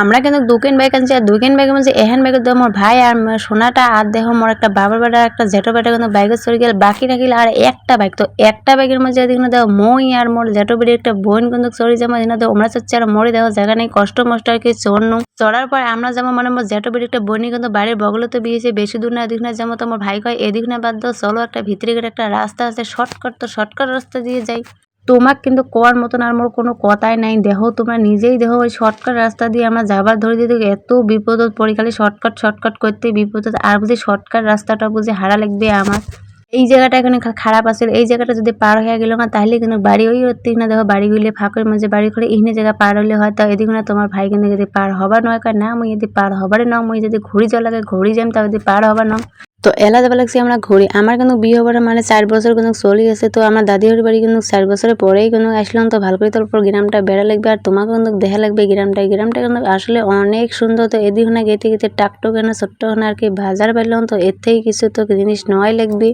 আমরা কিন্তু দুকেন বাইক আনছি আর দুকেন বাইকের মধ্যে এহেন বাইকের দেবো মোর ভাই আর সোনাটা আর দেখো মোর একটা বাবার বেটা একটা জেঠো বেটা কিন্তু বাইকে চড়ে গেল বাকি রাখিল আর একটা বাইক। তো একটা বাইকের মধ্যে এদিকে দেখো মই আর মোর জেঠো বেটি একটা বোন কিন্তু চড়ে যাবো এদিকে দেখো আমরা চাচ্ছি আর মরে দেখো জায়গা নেই কষ্ট মষ্ট আর কি চড়নো চড়ার পর আমরা যাবো মানে মোর জেঠো বেটি একটা বোনই কিন্তু বাড়ির বগলে তো বিয়েছে বেশি দূর না এদিক না যাবো। তো মোর ভাই কয় এদিক না বাদ দাও চলো একটা ভিতরে গেলে একটা রাস্তা আছে শর্টকাট তো শর্টকাট রাস্তা দিয়ে যাই। তোমাক কিন্তু কোয়ার মতন আর মোর কোনো কথাই নাই দেখো তোমরা নিজেই দেখো ওই শর্টকাট রাস্তা দিয়ে আমরা যাবার ধরে দিতে এত বিপদত পড়ি খালি শর্টকাট করতে বিপদত আর বুঝি শর্টকাট রাস্তাটা বুঝি হারা লাগবে আমার। এই জায়গাটা এখানে খারাপ আছে এই জায়গাটা যদি পার হয়ে গেল না তাহলে কিন্তু বাড়ি ওই না দেখো বাড়িগুলি ফাঁকের মাঝে বাড়ি করে ইহনে জায়গা পার হলে হয় তো এদিকে না তোমার ভাই কিন্তু যদি পার হবার নয় কয় না মুই যদি পার হবার ন মুই যদি ঘুরি যাওয়া লাগে ঘুরি যাম তা যদি পার হবার ন। তো এলা যাবা লাগছে আমরা ঘুরি আমার কিন্তু বিয়ে হবার মানে 4 বছর কিন্তু চলি আছে। তো আমার দাদির বাড়ি কিন্তু 4 বছরের পরেই কিন্তু আসলাম তো ভালো করে তারপর গ্রামটা বেড়া লাগবে আর তোমাকে কিন্তু দেখা লাগবে গ্রামটা কিন্তু আসলে অনেক সুন্দর। তো এদিকে না গেতে গেতে টাকটুক না ছোট্ট না আর কি বাজার পাইলাম তো এর থেকে কিছু তো জিনিস নয় লাগবে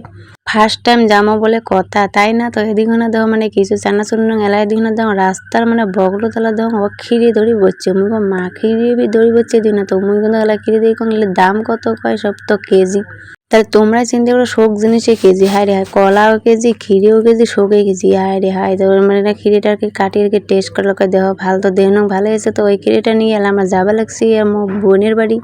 ফার্স্ট টাইম যাবো বলে কথা তাই না। তো এদিকে না দেখো মানে কিছু চানাচুর এলা এদিকে না দেখো রাস্তার মানে বগলো তলা দেখো ও খিরি দড়ি বসছে মুই মা খিরি বি দড়ি বসছে দিই না তো মুই কিন্তু এলা খিরি দিয়ে কোন দাম কত কয় সব তো কেজি তাহলে তোমরা চিন্তা করো শোক জিনিসে কেজি হায় রে হায় কলাও কেজি খিরিও কেজি শোকে কেজি হায় রে হায় তো মানে খিরিটাকে কাটি আর কি টেস্ট করে লোকে দেহ ভালো তো দেহ ভালো হয়েছে তো ওই খিরিটা নিয়ে এলাম আমরা যাবা লাগছি আমার বোনের বাড়ি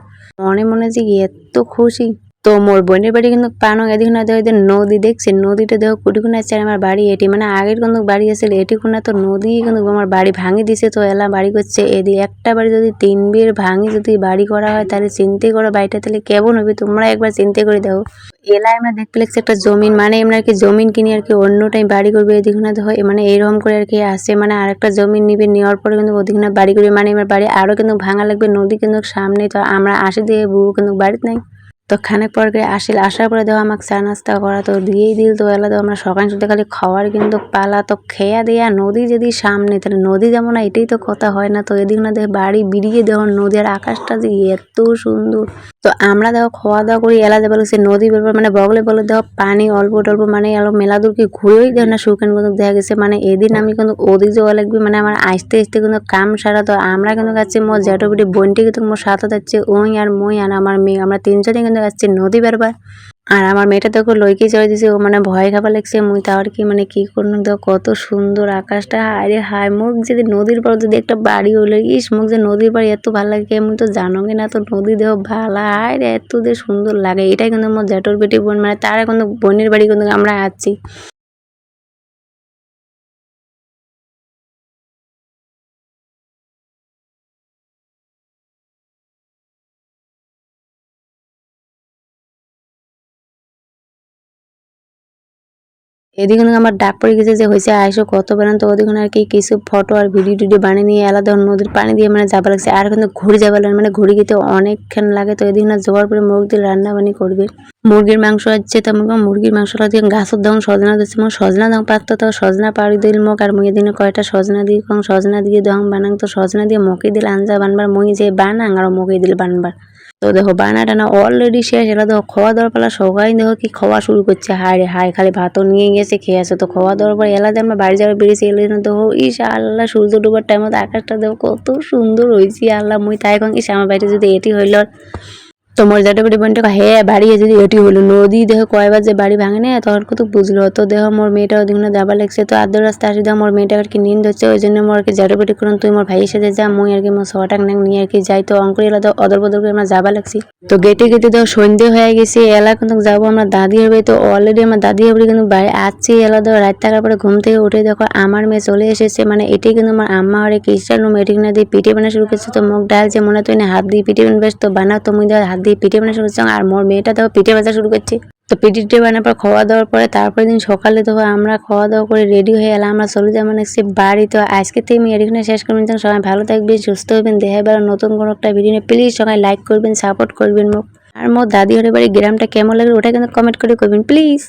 মনে মনে যে এত খুশি। তো মোর বোনের বাড়ি কিন্তু পানো এদিকে না দেখো নদী দেখছি নদীটা দেখো কুটিকুনা আছে আমার বাড়ি এটি মানে আগের কিন্তু বাড়ি আছে এটি কোনা তো নদী কিন্তু আমার বাড়ি ভাঙি দিছে তো এলা বাড়ি করছে এদি একটা বাড়ি যদি 3 বিয়ের ভাঙি যদি বাড়ি করা হয় তাহলে চিন্তা করো বাড়িটা তাহলে কেমন হবে তোমরা একবার চিন্তা করে দেখো। এলায় আমরা দেখতে লাগছি একটা জমিন মানে আমরা আর কি জমিন কিনে আর কি অন্য টাইম বাড়ি করবে এদিকে না দেখো মানে এইরকম করে আর কি আসে মানে আরেকটা জমিন নিবে নেওয়ার পরে কিন্তু ওদিকে না বাড়ি করবে মানে আমার বাড়ি আরো কিন্তু ভাঙা লাগবে নদী কিন্তু সামনে তো আমরা আসি দিয়ে বউ কিন্তু বাড়িতে নাই। তো খানিক পর আসার পরে দেখো আমাকে চা নাস্তা করা তো দিয়েই দিল তো এলা তো আমরা সকাল শুধু খালি খাওয়ার কিন্তু পালা তো খেয়া দেয়া নদী যদি সামনে তাহলে নদী যেমন না এটাই তো কথা হয় না। তো এদিক না দেখো বাড়ি বেরিয়ে দেখো নদী আর আকাশটা যে এত সুন্দর। তো আমরা দেখো খাওয়া দাওয়া করি এলা যাবার সে নদী বেরোবার মানে বগলে বলে দেখো পানি অল্প টল্প মানে এলো মেলা দূর কি ঘুরেই দেখো না শুকান কিন্তু দেখা গেছে মানে এদিন আমি কিন্তু ওদিক যাওয়া লাগবে মানে আমার আসতে আসতে কিন্তু কাম সারা তো আমরা কিন্তু যাচ্ছি মোর জ্যাঠো বেটি বোনটি কিন্তু মোর সাথে যাচ্ছে ওই আর মই আর আমার মেয়ে আমরা 3 জনে কিন্তু যাচ্ছি নদী বেরবার। আর আমার মেয়েটা দেখো লইকে চলে দিছে ও মানে ভয় খাবার লাগছে মুই তার কি মানে কি করুন দেখো কত সুন্দর আকাশটা আরে হায় মুখ যদি নদীর পর যদি একটা বাড়ি হলো ইস মুখ যে নদীর বাড়ি এত ভালো লাগে মুই তো জানো না তো নদী দেখো ভালো আয় এত যে সুন্দর লাগে এটাই কিন্তু আমার জ্যাঠোর বেটি বোন মানে তারা কিন্তু বোনের বাড়ি কিন্তু আমরা আছি। এদিকে আমার ডাক পড়ে গেছে যে হয়েছে আইসো কত বেড়ান তো ওদিকে আর কি কিছু ফটো আর ভিডিও টিডিও বানিয়ে নিয়ে আলাদা নদীর পানি দিয়ে মানে যাবা লাগছে আর কিন্তু ঘুরে যাবা লাগে মানে ঘুরে গিয়ে অনেকক্ষণ লাগে। তো এদিকে না যাওয়ার পরে মুরগ দিয়ে রান্না বানি করবে মুরগির মাংস আছে তো মুরগির মাংসটা দিয়ে গাছের দাম সজনা দিচ্ছে মানে সজনা দাম পারতো তো সজনা পাড়ি দিল মোক আর মুই দিনে কয়টা সজনা দিয়ে কম সজনা দিয়ে দম বানাং তো সজনা দিয়ে মকে দিল আঞ্জা বানবার মুই যে বানাং আর মকে দিল বানবার। তো দেখো বানা টানা অলরেডি শেষ এলা দেখো খাওয়া দাওয়ার পালা সবাই দেখো কি খাওয়া শুরু করছে হায় রে হায় খালি ভাতও নিয়ে গেছে খেয়ে আসে তো খাওয়া দাওয়ার পর এলা যে আমরা বাড়ি যাওয়ার বেরিয়েছি এলে না দেখো ইস আল্লাহ সূর্য ডুবার টাইমত আকাশটা দেখো কত সুন্দর হয়েছি আল্লাহ মুই তাই এখন ইস আমার বাড়িতে যদি এটি হইল তো মোর জ্যাঠো বেটি বোনটা হ্যাঁ বাড়ি যদি এটি হলো নদী দেখো কয়বার যে বাড়ি ভাঙে না তখন কত বুঝলো তো দেখো মোর মেয়েটা ওদিকে যাবার লাগছে তো আধ রাস্তা আসি দেখো মোর মেয়েটা আর কি নিন্দ হচ্ছে ওই জন্য মোর আর কি জ্যাঠো বেটি করুন তুই মোর ভাইয়ের সাথে যা মুই আর কি মোর ছটাক নিয়ে আর কি যাই তো অঙ্কুর এলা তো অদর বদল করে আমরা যাবা লাগছি। তো গেটে গেটে দেখো সন্ধ্যে হয়ে গেছে এলা কিন্তু যাবো আমরা দাদি হবে তো অলরেডি আমার দাদি হবে কিন্তু বাইরে আসছি এলা দেখো রাত থাকার পরে ঘুম থেকে উঠে দেখো আমার মেয়ে চলে এসেছে মানে এটাই কিন্তু আমার আম্মা আর খ্রিস্টান রুম এটি না দিয়ে পিঠে বানা শুরু করছে তো মুখ ডাল যে মনে তো হাত দিয়ে পিঠে বানবে তো বানাও তো মুই দেখো হাত দিয়ে পিঠে বানা শুরু করছে আর মোর মেয়েটা দেখো পিঠে ভাজা শুরু করছে। তো পিঠে বানার পর খাওয়া দাওয়ার পরে তারপরে দিন সকালে দেখো আমরা খাওয়া দাওয়া করে রেডি হয়ে এলাম আমরা চলে যাবো মানে সে বাড়ি। তো আজকে থেকে আমি এখানে শেষ করবেন সবাই ভালো থাকবেন সুস্থ হবেন দেখা বেড়া নতুন কোনো একটা ভিডিও প্লিজ সবাই লাইক করবেন সাপোর্ট করবেন মুখ আর মোর দাদি হরে বাড়ি গ্রামটা কেমন লাগে ওটা কিন্তু কমেন্ট করে করবেন প্লিজ।